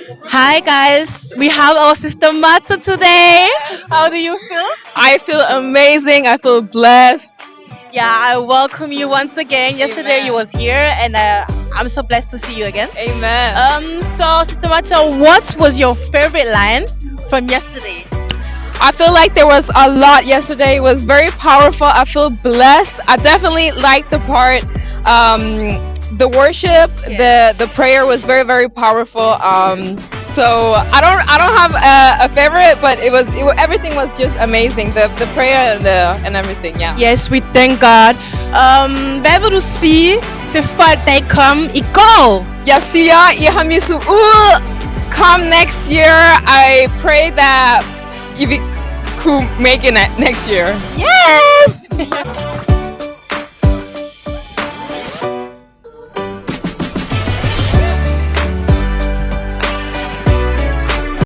Hi guys, we have our sister Mata today. How do you feel? I feel amazing. I feel blessed. Yeah, I welcome you once again. Yesterday you Amen. was here, and I'm so blessed to see you again. Amen. So Sister Mata, what was your favorite line from yesterday? I feel like there was a lot yesterday. It was very powerful. I feel blessed. I definitely liked the part, the worship, Yeah. the prayer was very powerful. So I don't have a favorite, but everything was just amazing. The prayer and everything. Yeah. Yes, we thank God. Ben wil aussi te fat come e go. Yasia Ihamisu come next year. I pray that you could make it next year. Yes.